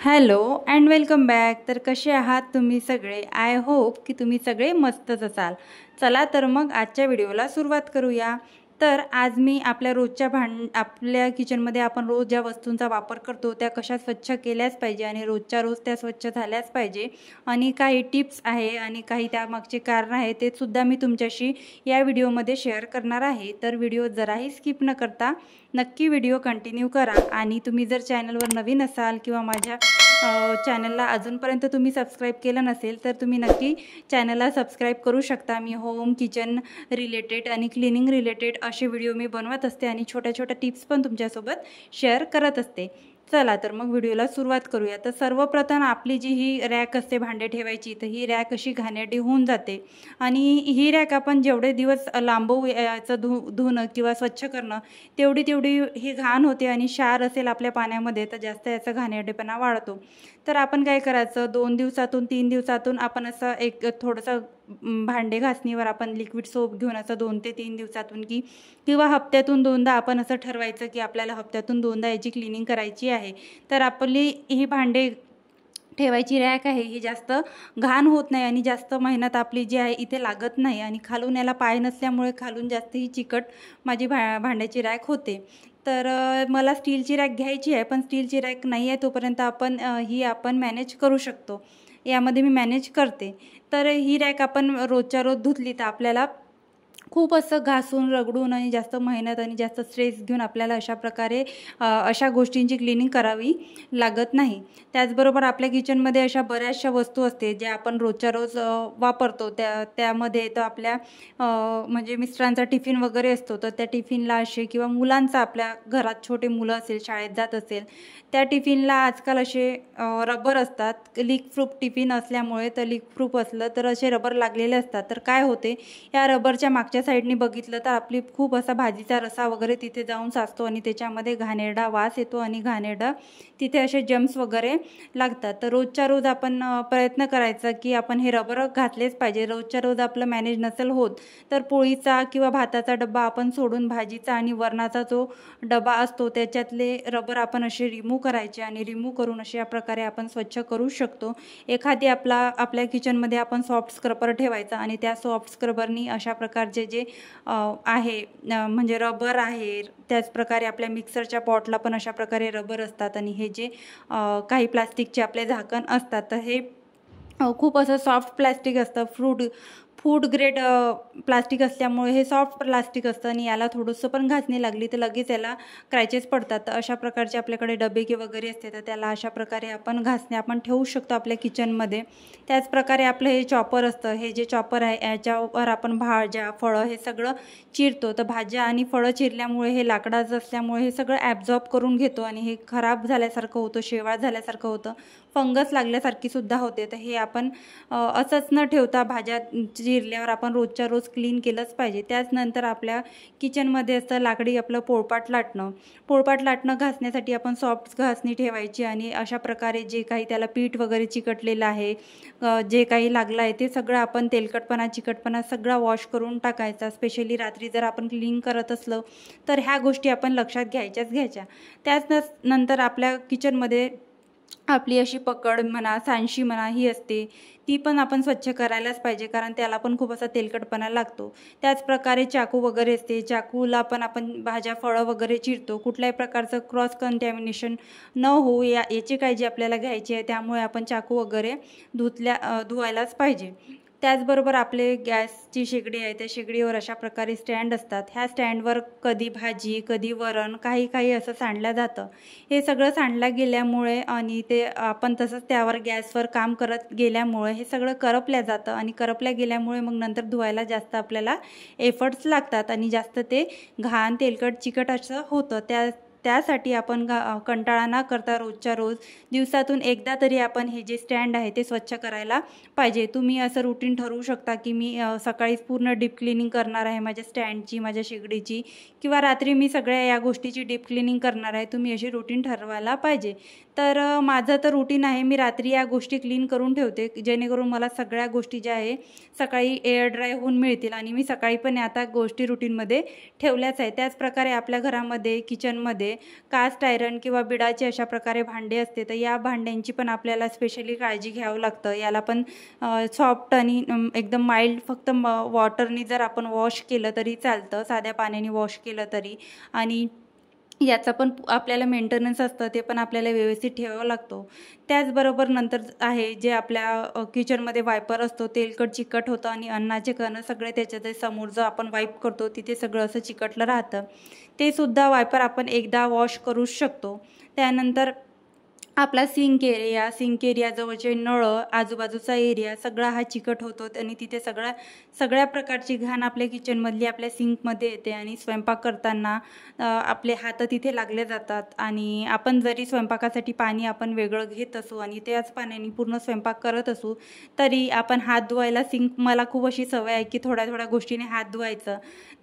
Hello and welcome back. तर कसे आहात तुम्ही सगळे? आय होप की तुम्ही सगळे मस्तच असाल. चला तर मग आजच्या व्हिडिओला सुरुवात करूया. तर आज मी आपल्या किचनमध्ये आपण रोज ज्या वस्तूंचा वापर करतो त्या कशा स्वच्छ केल्याच पाहिजे आणि रोजच्या रोज त्या स्वच्छ झाल्याच पाहिजे आणि काही टिप्स आहे आणि काही त्यामागचे कारण आहे ते सुद्धा मी तुमच्याशी या व्हिडिओमध्ये शेअर करणार आहे. तर व्हिडिओ जराही स्किप न करता नक्की व्हिडिओ कंटिन्यू करा. आणि तुम्ही जर चॅनलवर नवीन असाल किंवा माझ्या चॅनलला अजूनपर्यंत तुम्ही सबस्क्राईब केलं नसेल तर तुम्ही नक्की चॅनलला सबस्क्राईब करू शकता. मी होम किचन रिलेटेड आणि क्लिनिंग रिलेटेड असे व्हिडिओ मी बनवत असते आणि छोट्या छोट्या टिप्स पण तुमच्यासोबत शेअर करत असते. चला तर मग व्हिडिओला सुरुवात करूया. तर सर्वप्रथम आपली जी ही रॅक असते भांडे ठेवायची, तर ही रॅक अशी घाणेरडी होऊन जाते आणि ही रॅक आपण जेवढे दिवस लांबवू याचं धुणं किंवा स्वच्छ करणं तेवढी ही घाण होते आणि क्षार असेल आपल्या पाण्यामध्ये तर जास्त याचा घाणेरडेपणा वाढतो. तर आपण काय करायचं, 2 दिवसातून 3 दिवसातून आपण असं एक थोडंसं भांडे घासणीवर आपण लिक्विड सोप घेऊन असं 2 ते 3 दिवसातून किंवा हप्त्यातून 2दा आपण असं ठरवायचं की आपल्याला हप्त्यातून 2दा याची क्लिनिंग करायची आहे. तर आपली ही भांडे ठेवायची रॅक आहे ही जास्त घाण होत नाही आणि जास्त मेहनत आपली जी आहे इथे लागत नाही आणि खालून याला पाय नसल्यामुळे खालून जास्त ही चिकट माझी भांड्याची रॅक होते. तर मला स्टीलची रॅक घ्यायची आहे, पण स्टीलची रॅक नाही आहे तोपर्यंत आपण मॅनेज करू शकतो. यामध्ये मी मॅनेज करते. तर ही रॅक आपण रोजच्या रोज धुतली तर आपल्याला खूप असं घासून रगडून आणि जास्त मेहनत आणि जास्त स्ट्रेस घेऊन आपल्याला अशा गोष्टींची क्लिनिंग करावी लागत नाही. त्याचबरोबर आपल्या किचनमध्ये अशा बऱ्याचशा वस्तू असते ज्या आपण रोजच्या रोज वापरतो. त्यामध्ये तर आपल्या म्हणजे मिस्टरांचा टिफिन वगैरे असतो, तर त्या टिफिनला असे किंवा मुलांचा आपल्या घरात छोटे मुलं असेल शाळेत जात असेल त्या टिफिनला आजकाल असे रबर असतात. लीक प्रूफ टिफिन असल्यामुळे तर लीक प्रूफ असलं तर असे रबर लागलेले असतात. तर काय होते, या रबरच्या मागच्या साईडनी बघितलं तर आपली खूप असा भाजीचा रसा वगैरे तिथे जाऊन साचतो आणि त्याच्यामध्ये घाणेरडा वास येतो आणि घाणेरडा तिथे असे जम्स वगैरे लागतात. तर रोजच्या रोज आपण प्रयत्न करायचा की आपण हे रबर घातलेच पाहिजे. रोजच्या रोज आपलं मॅनेज नसेल होत तर पोळीचा किंवा भाताचा डब्बा आपण सोडून भाजीचा आणि वरणाचा जो डबा असतो त्याच्यातले रबर आपण असे रिमूव्ह करायचे आणि रिमूव्ह करून अशा प्रकारे आपण स्वच्छ करू शकतो. एखादी आपल्या किचनमध्ये आपण सॉफ्ट स्क्रबर ठेवायचा आणि त्या सॉफ्ट स्क्रबरनी अशा प्रकारचे जे आहे म्हणजे रबर आहे. त्याचप्रकारे आपल्या मिक्सरच्या पॉटला पण अशा प्रकारे रबर असतात आणि हे जे काही प्लास्टिकचे आपले झाकण असतात तर हे खूप असं सॉफ्ट प्लास्टिक असतं. फूड ग्रेड प्लास्टिक असल्यामुळे हे सॉफ्ट प्लास्टिक असतं आणि याला थोडंसं पण घासणी लागली तर लगेच याला क्रॅचेस पडतात. तर अशा प्रकारचे आपल्याकडे डबे वगैरे असते तर त्याला अशा प्रकारे आपण ठेवू शकतो आपल्या किचनमध्ये. त्याचप्रकारे आपलं हे चॉपर असतं. हे जे चॉपर आहे याच्यावर आपण भाज्या फळं हे सगळं चिरतो. तर भाज्या आणि फळं चिरल्यामुळे हे लाकडाचं असल्यामुळे हे सगळं ॲब्झॉर्ब करून घेतो आणि हे खराब झाल्यासारखं होतं, शेवाळ झाल्यासारखं होतं, फंगस लागल्यासारखी सुद्धा होते. तर हे आपण असंच न ठेवता भाज्या चिरल्यावर आपण रोजच्या रोज क्लीन केलंच पाहिजे. त्याचनंतर आपल्या किचनमध्ये असतं लाकडी आपलं पोळपाट लाटणं घासण्यासाठी आपण सॉफ्ट घासणी ठेवायची आणि अशा प्रकारे जे काही त्याला पीठ वगैरे चिकटलेलं आहे जे काही लागलं आहे ते सगळं आपण चिकटपणा सगळा वॉश करून टाकायचा. स्पेशली रात्री जर आपण क्लीन करत असलो तर ह्या गोष्टी आपण लक्षात घ्यायच्या. त्याच नंतर आपल्या किचनमध्ये आपली अशी पकड म्हणा सांडशी म्हणा ही असते ती पण आपण स्वच्छ करायलाच पाहिजे, कारण त्याला पण खूप असा तेलकटपणा लागतो. त्याचप्रकारे चाकू वगैरे असते, चाकूला पण आपण भाज्या फळं वगैरे चिरतो. कुठल्याही प्रकारचं क्रॉस कंटॅमिनेशन न होऊ याची काळजी आपल्याला घ्यायची आहे. त्यामुळे आपण चाकू वगैरे धुवायलाच पाहिजे. त्याचबरोबर आपले गॅसची शेगडी आहे त्या शेगडीवर अशा प्रकारे स्टँड असतात. ह्या स्टँडवर कधी भाजी कधी वरण काही असं सांडलं जातं. हे सगळं सांडलं गेल्यामुळे आणि ते आपण तसंच त्यावर गॅसवर काम करत गेल्यामुळे हे सगळं करपल्या जातं आणि करपल्या गेल्यामुळे मग नंतर धुवायला जास्त आपल्याला एफर्ट्स लागतात आणि जास्त ते घाण तेलकट चिकट असं होतं. त्यासाठी आपण कंटाळा न करता रोजच्या रोज दिवसातून एकदा तरी आपण हे जे स्टँड आहे ते स्वच्छ करायला पाहिजे. तुम्ही असं रुटीन ठरवू शकता की मी सकाळीच पूर्ण डीप क्लिनिंग करणार आहे माझ्या स्टँडची, माझ्या शेगडीची, किंवा रात्री मी सगळ्या या गोष्टीची डीप क्लिनिंग करणार आहे. तुम्ही अशी रुटीन ठरवायला पाहिजे. तर माझं तर रुटीन आहे, मी रात्री या गोष्टी क्लीन करून ठेवते जेणेकरून मला सगळ्या गोष्टी ज्या आहे सकाळी एअर ड्राय होऊन मिळतील आणि मी सकाळी पण आता गोष्टी रुटीनमध्ये ठेवल्याच आहे. त्याचप्रकारे आपल्या घरामध्ये किचनमध्ये किचनमध्ये कास्ट आयरन किंवा बिडाचे अशा प्रकारे भांडे असते, तर या भांड्यांची पण आपल्याला स्पेशली काळजी घ्यावं लागतं. याला पण सॉफ्ट आणि एकदम माइल्ड फक्त वॉटरनी जर आपण वॉश केलं तरी चालतं, साध्या पाण्याने वॉश केलं तरी. आणि याचा पण आपल्याला मेंटेनन्स असतं, ते पण आपल्याला व्यवस्थित ठेवावं लागतो. त्याचबरोबर नंतर आहे जे आपल्या किचनमध्ये वायपर असतो, तेलकट चिकट होतं आणि अन्नाचे कण सगळे त्याच्या समोर जो आपण वाईप करतो तिथे सगळं असं चिकटलं राहतं. ते सुद्धा वायपर आपण एकदा वॉश करू शकतो. त्यानंतर आपला सिंक एरियाजवळचे नळ, आजूबाजूचा एरिया सगळा हा चिकट होतो आणि तिथे सगळ्या प्रकारची घाण आपल्या किचनमधली आपल्या सिंकमध्ये येते आणि स्वयंपाक करताना आपले हात तिथे लागले जातात. आणि आपण जरी स्वयंपाकासाठी पाणी आपण वेगळं घेत असू आणि त्याच पाण्याने पूर्ण स्वयंपाक करत असू, तरी आपण हात धुवायला मला खूप अशी सवय आहे की थोड्या थोड्या गोष्टीने हात धुवायचं.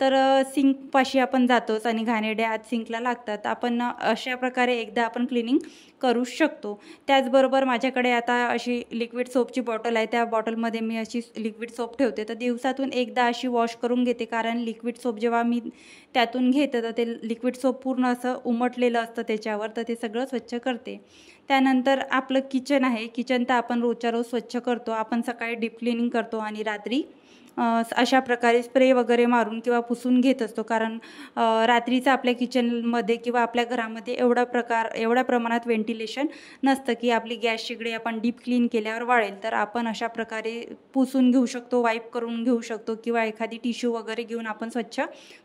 तर सिंकपाशी आपण जातोच आणि घाणेरडे हात सिंकला लागतात. आपण अशा प्रकारे एकदा आपण क्लिनिंग करू शकतो. त्याचबरोबर माझ्याकडे आता अशी लिक्विड सोपची बॉटल आहे, त्या बॉटलमध्ये मी अशी लिक्विड सोप ठेवते. तर दिवसातून एकदा अशी वॉश करून घेते, कारण लिक्विड सोप जेव्हा मी त्यातून घेते तर ते लिक्विड सोप पूर्ण असं उमटलेलं असतं त्याच्यावर, तर ते सगळं स्वच्छ करते. त्यानंतर आपलं किचन आहे, किचन तर आपण रोजच्या रोज स्वच्छ करतो. आपण सकाळी डीप क्लिनिंग करतो आणि रात्री अशा प्रकारे स्प्रे वगैरे मारून किंवा पुसून घेत असतो, कारण रात्रीचं आपल्या किचनमध्ये किंवा आपल्या घरामध्ये एवढ्या प्रमाणात व्हेंटिलेशन नसतं की आपली गॅस शेगडी आपण डीप क्लीन केल्यावर वाळेल. तर आपण अशा प्रकारे पुसून घेऊ शकतो, वाईप करून घेऊ शकतो किंवा एखादी टिश्यू वगैरे घेऊन आपण स्वच्छ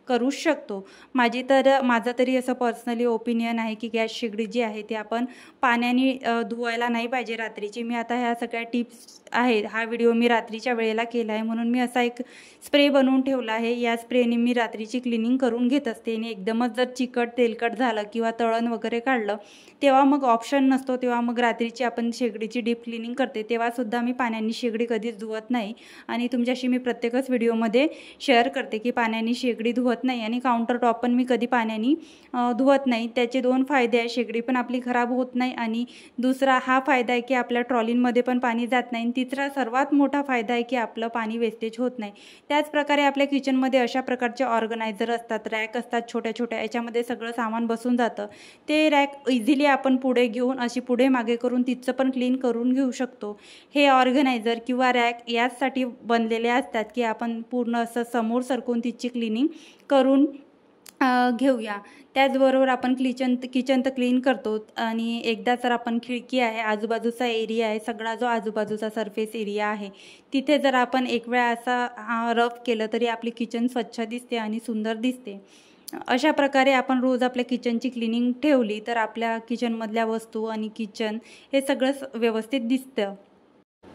करू शकतो. माझं तरी असं पर्सनली ओपिनियन आहे की गॅस शेगडी जी आहे ती आपण पाण्याने धुवायला नाही पाहिजे रात्रीची. मी आता ह्या सगळ्या टिप्स आहेत, हा व्हिडिओ मी रात्रीच्या वेळेला केला आहे, म्हणून मी असा एक स्प्रे बनवून ठेवला आहे. या स्प्रेने मी रात्रीची क्लिनिंग करून घेत असते. आणि एकदमच जर चिकट तेलकट झालं किंवा तळण वगैरे काढलं, तेव्हा मग ऑप्शन नसतो, तेव्हा मग रात्रीची आपण शेगडीची डीप क्लिनिंग करते. तेव्हासुद्धा मी पाण्याने शेगडी कधीच धुवत नाही. आणि तुमच्याशी मी प्रत्येकच व्हिडिओमध्ये शेअर करते की पाण्याने शेगडी धुवत नाही आणि काउंटर टॉप पण मी कधी पाण्याने धुवत नाही. त्याचे 2 फायदे आहे, शेगडी पण आपली खराब होत नाही आणि दुसरा हा फायदा आहे की आपल्या ट्रॉलींमध्ये पण पाणी जात नाही. आणि तिसरा सर्वात मोठा फायदा आहे की आपलं पाणी वेस्टेज होत नाही. त्याचप्रकारे आपल्या किचनमध्ये अशा प्रकारचे ऑर्गनायझर असतात, रॅक असतात छोट्या छोट्या, याच्यामध्ये सगळं सामान बसून जातं. ते रॅक इझिली आपण पुढे घेऊन अशी पुढे मागे करून तिचं पण क्लीन करून घेऊ शकतो. हे ऑर्गनायझर किंवा रॅक याचसाठी बनलेले असतात की आपण पूर्ण असं समोर सरकून तिची क्लिनिंग करून घेऊया. त्याचबरोबर आपण किचन तर क्लीन करतो आणि एकदा जर आपण खिडकी आहे, आजूबाजूचा एरिया आहे, सगळा जो आजूबाजूचा सरफेस एरिया आहे, तिथे जर आपण एक वेळा असा रफ केलं तरी आपली किचन स्वच्छ दिसते आणि सुंदर दिसते. अशा प्रकारे आपण रोज आपल्या किचनची क्लिनिंग ठेवली तर आपल्या किचनमधल्या वस्तू आणि किचन हे सगळं व्यवस्थित दिसतं.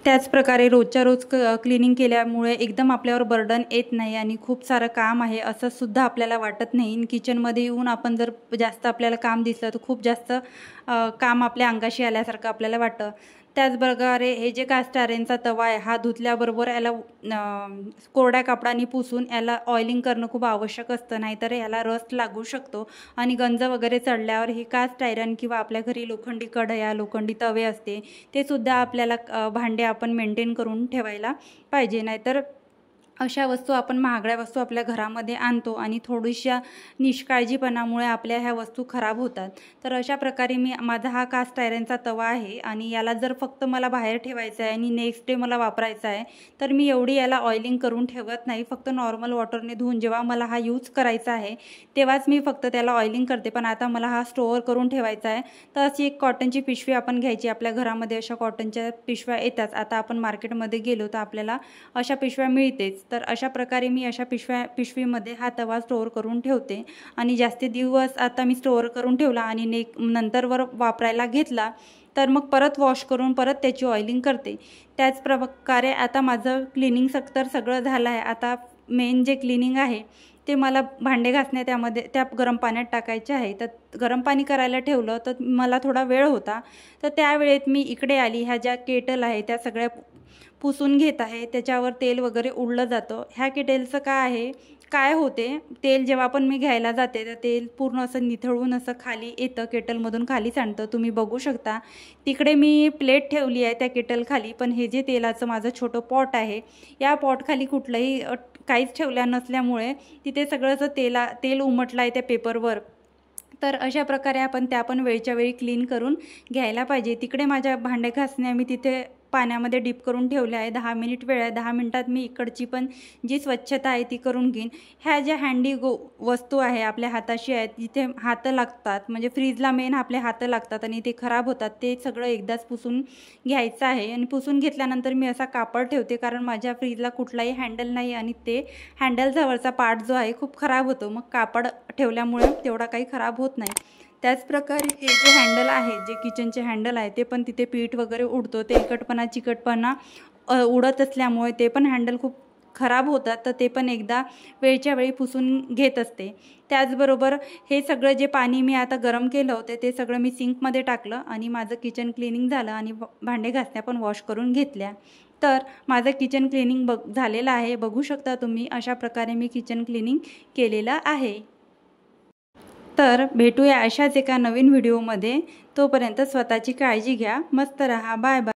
त्याचप्रकारे रोजच्या रोज क्लिनिंग केल्यामुळे एकदम आपल्यावर बर्डन येत नाही आणि खूप सारं काम आहे असं सुद्धा आपल्याला वाटत नाही. किचनमध्ये येऊन आपण जर जास्त आपल्याला काम दिसलं तर खूप जास्त काम आपल्या अंगाशी आल्यासारखं आपल्याला वाटतं. त्याचप्रकारे हे जे कास्ट आयरनचा तवा आहे, हा धुतल्याबरोबर याला कोरड्या कापडाने पुसून याला ऑइलिंग करणं खूप आवश्यक असतं, नाहीतर याला रस्ट लागू शकतो आणि गंज वगैरे चढल्यावर ही कास्ट आयरन किंवा आपल्या घरी लोखंडी कढया, लोखंडी तवे असते, ते सुद्धा आपल्याला भांडे आपण मेंटेन करून ठेवायला पाहिजे. नाहीतर अशा वस्तू आपण महागड्या वस्तू आपल्या घरामध्ये आणतो आणि थोडीशा निष्काळजीपणामुळे आपल्या ह्या वस्तू खराब होतात. तर अशा प्रकारे माझा हा कास्ट आयरनचा तवा आहे आणि याला जर फक्त मला बाहेर ठेवायचा आहे आणि नेक्स्ट डे मला वापरायचा आहे, तर मी एवढी याला ऑइलिंग करून ठेवत नाही. फक्त नॉर्मल वॉटरने धुवून जेव्हा मला हा यूज करायचा आहे तेव्हाच मी फक्त त्याला ऑइलिंग करते. पण आता मला हा स्टोअर करून ठेवायचा आहे, तर अशी एक कॉटनची पिशवी आपण घ्यायची. आपल्या घरामध्ये अशा कॉटनच्या पिशव्या येतात, आता आपण मार्केटमध्ये गेलो तर आपल्याला अशा पिशव्या मिळतेच. तर अशा प्रकारे मी अशा पिशवीमध्ये हा तवा स्टोअर करून ठेवते आणि जास्ती दिवस आता मी स्टोअर करून ठेवला आणि नंतर वापरायला घेतला तर मग परत वॉश करून परत त्याची ऑइलिंग करते. त्याच प्रकारे आता माझं क्लिनिंग तर सगळं झालं आहे. आता मेन जे क्लिनिंग आहे ते मला भांडे घासणे त्या गरम पाण्यात टाकायचे आहे. तर गरम पाणी करायला ठेवलं तर मला थोडा वेळ होता, तर त्या वेळेत मी इकडे आली. ह्या ज्या केटल आहे त्या सगळ्या पुसून घेत आहे, त्याच्यावर तेल वगैरे उडलं जातं. ह्या केटेलचं काय होते, तेल जेव्हा पण मी घ्यायला जाते तर तेल पूर्ण असं निथळून असं खाली येतं, केटलमधून खाली सांडतं. तुम्ही बघू शकता तिकडे मी प्लेट ठेवली आहे त्या केटल खाली, पण हे जे तेलाचं माझं छोटं पॉट आहे, या पॉट खाली कुठलंही काहीच ठेवल्या नसल्यामुळे तिथे सगळं असं तेल उमटलं आहे त्या पेपरवर. तर अशा प्रकारे आपण त्या पण वेळच्या वेळी क्लीन करून घ्यायला पाहिजे। तिकडे माझ्या भांडे घासण्या मी तिथे पाण्यामध्ये डीप करून ठेवले आहे। 10 मिनिट वेळ आहे, 10 मिनिटात मी इकडची पण जी स्वच्छता आहे ती करून घेईन। ह्या ज्या हँडी वस्तू आहे आपल्या हाताशी आहेत, जिथे हात लागतात, म्हणजे फ्रीजला मेन आपले हात लागतात आणि ते खराब होतात, ते सगळं एकदाच पुसून घ्यायचं आहे। आणि पुसून घेतल्यानंतर मी असा कापड ठेवते, कारण माझ्या फ्रीजला कुठलाही हँडल नाही आणि ते हँडल जवळचा पार्ट जो आहे खूप खराब होतो, मग कापड ठेवल्यामुळे तेवढा काही खराब होत नाही। त्याचप्रकारे हे जे हँडल आहे, जे किचनचे हँडल आहे, ते पण तिथे पीठ वगैरे उडतो, तेलकटपणा चिकटपणा उडत असल्यामुळे ते पण हँडल खूप खराब होतात, तर ते पण एकदा वेळच्या वेळी पुसून घेत असते। त्याचबरोबर हे सगळं जे पाणी मी आता गरम केलं होतं ते सगळं मी सिंकमध्ये टाकलं आणि माझं किचन क्लिनिंग झालं आणि भांडे घासण्या पण वॉश करून घेतल्या। तर माझं किचन क्लिनिंग झालेलं आहे, बघू शकता तुम्ही। अशा प्रकारे मी किचन क्लिनिंग केलेलं आहे। तर भेटूया अशाच एका नवीन व्हिडिओमध्ये। तोपर्यंत स्वतःची काळजी घ्या, मस्त रहा, बाय बाय।